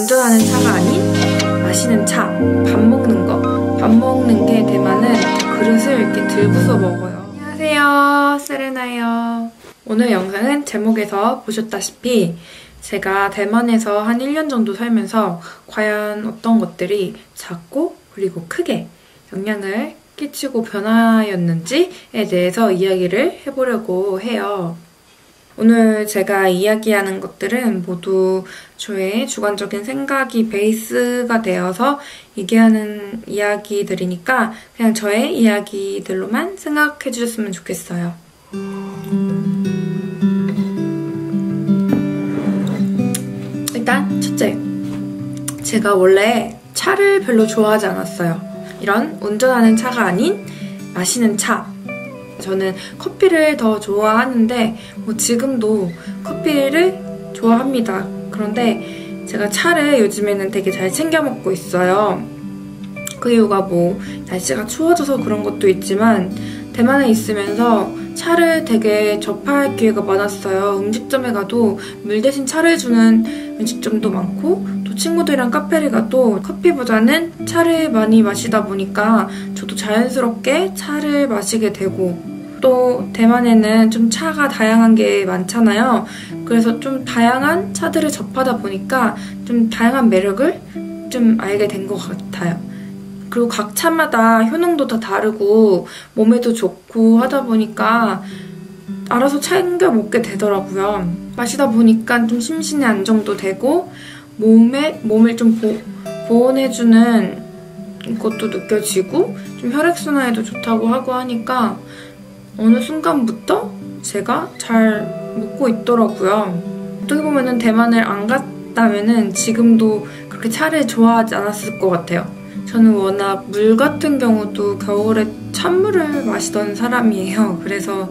운전하는 차가 아닌 마시는 차, 밥 먹는 거. 밥 먹는 게 대만은 그릇을 이렇게 들고서 먹어요. 안녕하세요, 세레나예요. 오늘 영상은 제목에서 보셨다시피 제가 대만에서 한 1년 정도 살면서 과연 어떤 것들이 작고 그리고 크게 영향을 끼치고 변화였는지에 대해서 이야기를 해보려고 해요. 오늘 제가 이야기하는 것들은 모두 저의 주관적인 생각이 베이스가 되어서 얘기하는 이야기들이니까 그냥 저의 이야기들로만 생각해 주셨으면 좋겠어요. 일단 첫째, 제가 원래 차를 별로 좋아하지 않았어요. 이런 운전하는 차가 아닌 마시는 차. 저는 커피를 더 좋아하는데 지금도 커피를 좋아합니다. 그런데 제가 차를 요즘에는 되게 잘 챙겨 먹고 있어요. 그 이유가 날씨가 추워져서 그런 것도 있지만 대만에 있으면서 차를 되게 접할 기회가 많았어요. 음식점에 가도 물 대신 차를 주는 음식점도 많고 또 친구들이랑 카페를 가도 커피보다는 차를 많이 마시다 보니까 저도 자연스럽게 차를 마시게 되고 또 대만에는 좀 차가 다양한 게 많잖아요. 그래서 좀 다양한 차들을 접하다 보니까 좀 다양한 매력을 좀 알게 된 것 같아요. 그리고 각 차마다 효능도 다 다르고 몸에도 좋고 하다 보니까 알아서 챙겨 먹게 되더라고요. 마시다 보니까 좀 심신의 안정도 되고 몸을 좀 보온해주는 것도 느껴지고 좀 혈액순환에도 좋다고 하고 하니까 어느 순간부터 제가 잘 먹고 있더라고요. 어떻게 보면은 대만을 안 갔다면은 지금도 그렇게 차를 좋아하지 않았을 것 같아요. 저는 워낙 물 같은 경우도 겨울에 찬물을 마시던 사람이에요. 그래서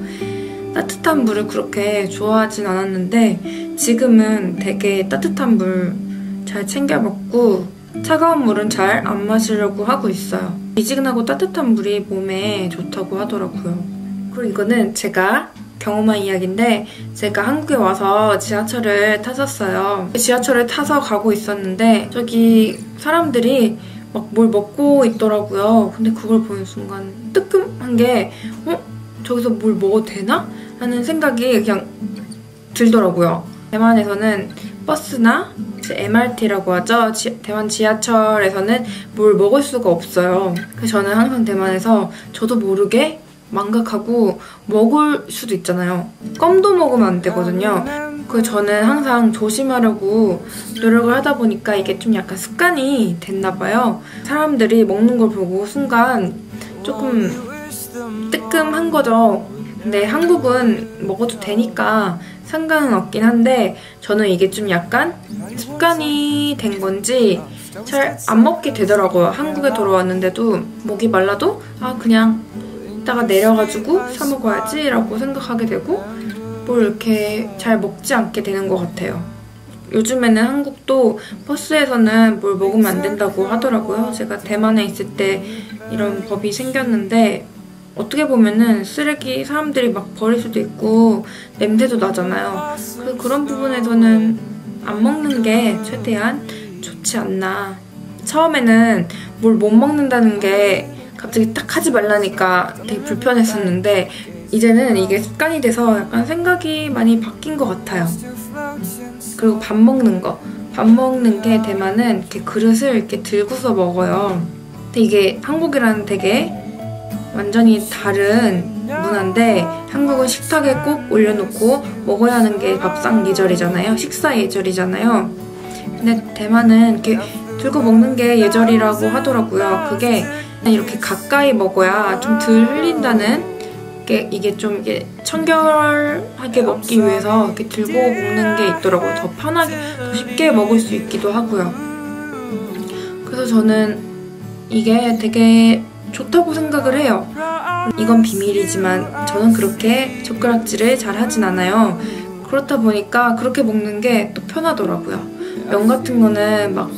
따뜻한 물을 그렇게 좋아하진 않았는데 지금은 되게 따뜻한 물 잘 챙겨 먹고 차가운 물은 잘 안 마시려고 하고 있어요. 미지근하고 따뜻한 물이 몸에 좋다고 하더라고요. 그리고 이거는 제가 경험한 이야기인데 제가 한국에 와서 지하철을 탔었어요. 지하철을 타서 가고 있었는데 저기 사람들이 막 뭘 먹고 있더라고요. 근데 그걸 보는 순간 뜨끔한 게 저기서 뭘 먹어도 되나? 라는 생각이 그냥 들더라고요. 대만에서는 버스나 MRT라고 하죠. 대만 지하철에서는 뭘 먹을 수가 없어요. 그래서 저는 항상 대만에서 저도 모르게 망각하고 먹을 수도 있잖아요. 껌도 먹으면 안 되거든요. 그래서 저는 항상 조심하려고 노력을 하다 보니까 이게 좀 약간 습관이 됐나 봐요. 사람들이 먹는 걸 보고 순간 조금 뜨끔한 거죠. 근데 한국은 먹어도 되니까 상관은 없긴 한데 저는 이게 좀 약간 습관이 된 건지 잘 안 먹게 되더라고요. 한국에 돌아왔는데도 목이 말라도 그냥 이따가 내려가지고 사 먹어야지 라고 생각하게 되고 뭘 이렇게 잘 먹지 않게 되는 것 같아요. 요즘에는 한국도 버스에서는 뭘 먹으면 안 된다고 하더라고요. 제가 대만에 있을 때 이런 법이 생겼는데 어떻게 보면은 쓰레기 사람들이 막 버릴 수도 있고 냄새도 나잖아요. 그런 부분에서는 안 먹는 게 최대한 좋지 않나. 처음에는 뭘 못 먹는다는 게 갑자기 딱 하지 말라니까 되게 불편했었는데 이제는 이게 습관이 돼서 약간 생각이 많이 바뀐 것 같아요. 그리고 밥 먹는 거. 밥 먹는 게 대만은 이렇게 그릇을 이렇게 들고서 먹어요. 근데 이게 한국이랑 되게 완전히 다른 문화인데 한국은 식탁에 꼭 올려놓고 먹어야 하는 게 밥상 예절이잖아요. 식사 예절이잖아요. 근데 대만은 이렇게 들고 먹는 게 예절이라고 하더라고요. 그게 이렇게 가까이 먹어야 좀 덜 흘린다는 이게 좀 청결하게 먹기 위해서 이렇게 들고 먹는 게 있더라고요. 더 편하게, 더 쉽게 먹을 수 있기도 하고요. 그래서 저는 이게 되게 좋다고 생각을 해요. 이건 비밀이지만 저는 그렇게 젓가락질을 잘 하진 않아요. 그렇다 보니까 그렇게 먹는 게 또 편하더라고요. 면 같은 거는 막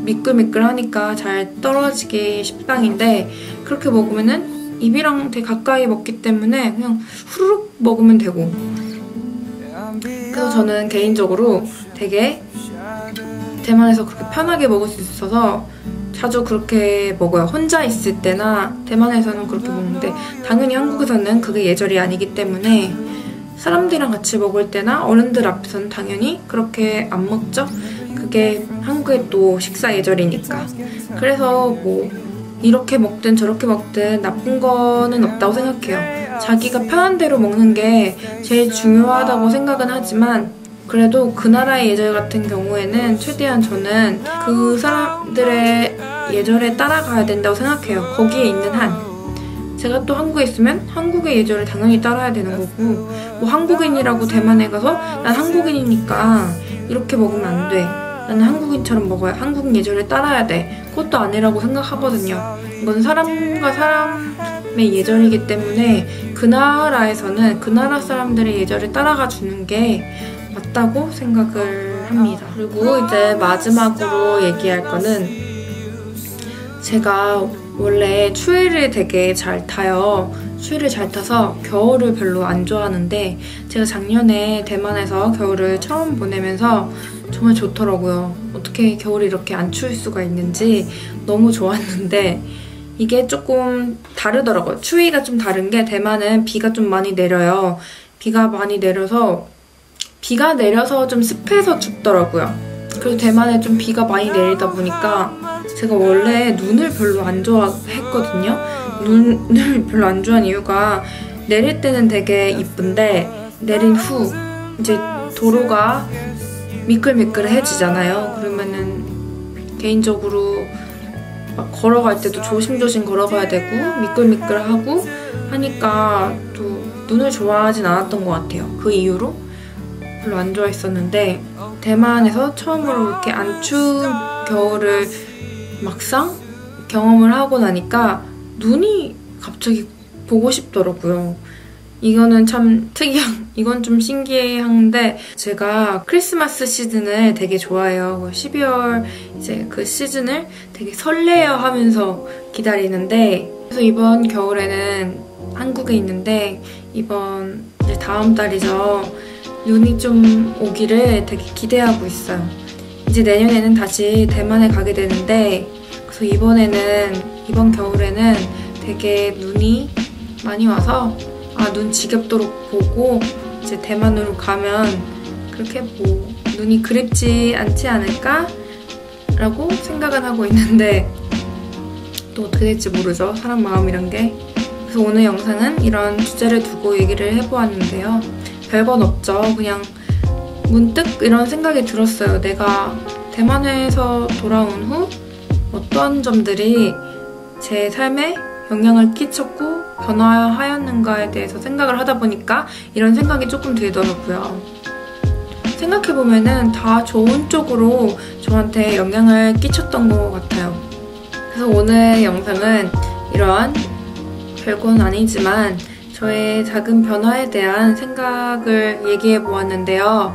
미끌미끌하니까 잘 떨어지기 십상인데 그렇게 먹으면은 입이랑 되게 가까이 먹기 때문에 그냥 후루룩 먹으면 되고 그래서 저는 개인적으로 되게 대만에서 그렇게 편하게 먹을 수 있어서 자주 그렇게 먹어요. 혼자 있을 때나 대만에서는 그렇게 먹는데 당연히 한국에서는 그게 예절이 아니기 때문에 사람들이랑 같이 먹을 때나 어른들 앞에서는 당연히 그렇게 안 먹죠. 그게 한국의 또 식사 예절이니까. 그래서 뭐 이렇게 먹든 저렇게 먹든 나쁜 거는 없다고 생각해요. 자기가 편한 대로 먹는 게 제일 중요하다고 생각은 하지만 그래도 그 나라의 예절 같은 경우에는 최대한 저는 그 사람들의 예절에 따라가야 된다고 생각해요. 거기에 있는 한. 제가 또 한국에 있으면 한국의 예절을 당연히 따라야 되는 거고 뭐 한국인이라고 대만에 가서 난 한국인이니까 이렇게 먹으면 안 돼. 나는 한국인처럼 먹어야 한국 예절을 따라야 돼. 그것도 아니라고 생각하거든요. 이건 사람과 사람의 예절이기 때문에 그 나라에서는 그 나라 사람들의 예절을 따라가 주는 게 맞다고 생각을 합니다. 그리고 이제 마지막으로 얘기할 거는 제가 원래 추위를 되게 잘 타요. 추위를 잘 타서 겨울을 별로 안 좋아하는데 제가 작년에 대만에서 겨울을 처음 보내면서 정말 좋더라고요. 어떻게 겨울이 이렇게 안 추울 수가 있는지 너무 좋았는데 이게 조금 다르더라고요. 추위가 좀 다른 게 대만은 비가 좀 많이 내려요. 비가 많이 내려서 좀 습해서 춥더라고요. 그래서 대만에 좀 비가 많이 내리다 보니까 제가 원래 눈을 별로 안 좋아했거든요. 눈을 별로 안 좋아하는 이유가 내릴 때는 되게 이쁜데 내린 후 이제 도로가 미끌미끌해지잖아요. 그러면은 개인적으로 막 걸어갈 때도 조심조심 걸어가야 되고 미끌미끌하고 하니까 또 눈을 좋아하진 않았던 것 같아요. 그 이후로 별로 안 좋아했었는데 대만에서 처음으로 이렇게 안 추운 겨울을 막상 경험을 하고 나니까 눈이 갑자기 보고 싶더라고요. 이거는 참 이건 좀 신기한데 제가 크리스마스 시즌을 되게 좋아해요. 12월 이제 그 시즌을 되게 설레어 하면서 기다리는데 그래서 이번 겨울에는 한국에 있는데 이번 이제 다음 달이죠. 눈이 좀 오기를 되게 기대하고 있어요. 이제 내년에는 다시 대만에 가게 되는데 그래서 이번 겨울에는 되게 눈이 많이 와서 눈 지겹도록 보고 이제 대만으로 가면 그렇게 뭐 눈이 그립지 않지 않을까? 라고 생각은 하고 있는데 또 어떻게 될지 모르죠. 사람 마음이란 게. 그래서 오늘 영상은 이런 주제를 두고 얘기를 해보았는데요. 별건 없죠. 그냥 문득 이런 생각이 들었어요. 내가 대만에서 돌아온 후 어떠한 점들이 제 삶에 영향을 끼쳤고 변화하였는가에 대해서 생각을 하다 보니까 이런 생각이 조금 들더라고요. 생각해보면은 다 좋은 쪽으로 저한테 영향을 끼쳤던 것 같아요. 그래서 오늘 영상은 이러한 별건 아니지만 저의 작은 변화에 대한 생각을 얘기해 보았는데요.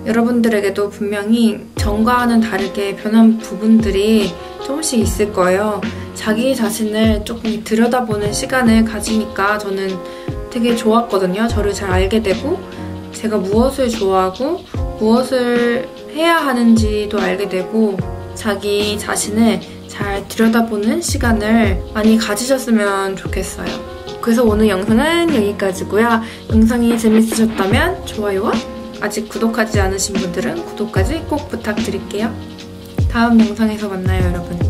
여러분들에게도 분명히 전과는 다르게 변한 부분들이 조금씩 있을 거예요. 자기 자신을 조금 들여다보는 시간을 가지니까 저는 되게 좋았거든요. 저를 잘 알게 되고 제가 무엇을 좋아하고 무엇을 해야 하는지도 알게 되고 자기 자신을 잘 들여다보는 시간을 많이 가지셨으면 좋겠어요. 그래서 오늘 영상은 여기까지고요. 영상이 재밌으셨다면 좋아요와 아직 구독하지 않으신 분들은 구독까지 꼭 부탁드릴게요. 다음 영상에서 만나요, 여러분.